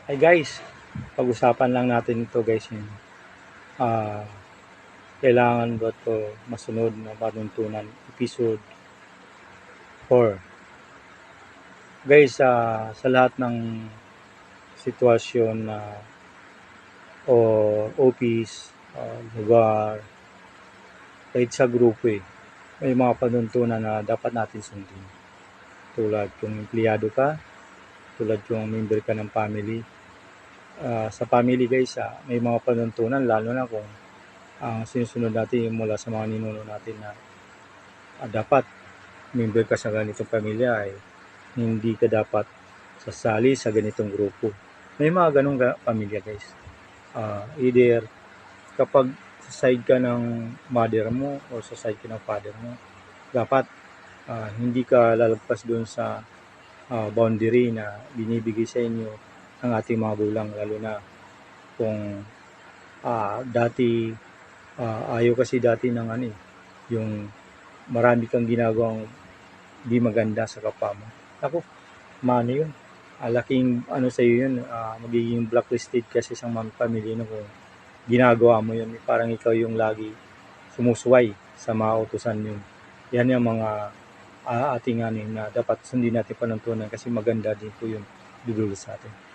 Hi guys, pag-usapan lang natin ito guys yung ah, kailangan ba ito masunod na panuntunan episode 4. Guys, sa lahat ng sitwasyon na o office, lugar, kahit sa grupo may mga panuntunan na dapat natin sundin. Tulad kung empleyado ka, tulad kung member ka ng family. Sa family guys, may mga panuntunan lalo na kung ang sinusunod natin mula sa mga ninuno natin na dapat member ka sa ganitong pamilya ay hindi ka dapat sasali sa ganitong grupo. May mga ganong pamilya guys. Either kapag sa side ka ng mother mo o sa side ka ng father mo, dapat hindi ka lalagpas doon sa boundary na binibigay sa inyo ng ating mga gulang, lalo na kung dati ayaw kasi dati ng yung marami kang ginagawang di maganda sa kapwa mo. Ako, mano yun. Laking sa iyo yun, magiging blacklisted kasi sa mga pamilya no, kung ginagawa mo yun. Parang ikaw yung lagi sumusuway sa mga utusan yun. Yan yung mga ating na dapat sundin natin panuntunan kasi maganda din po yun dudulot sa atin.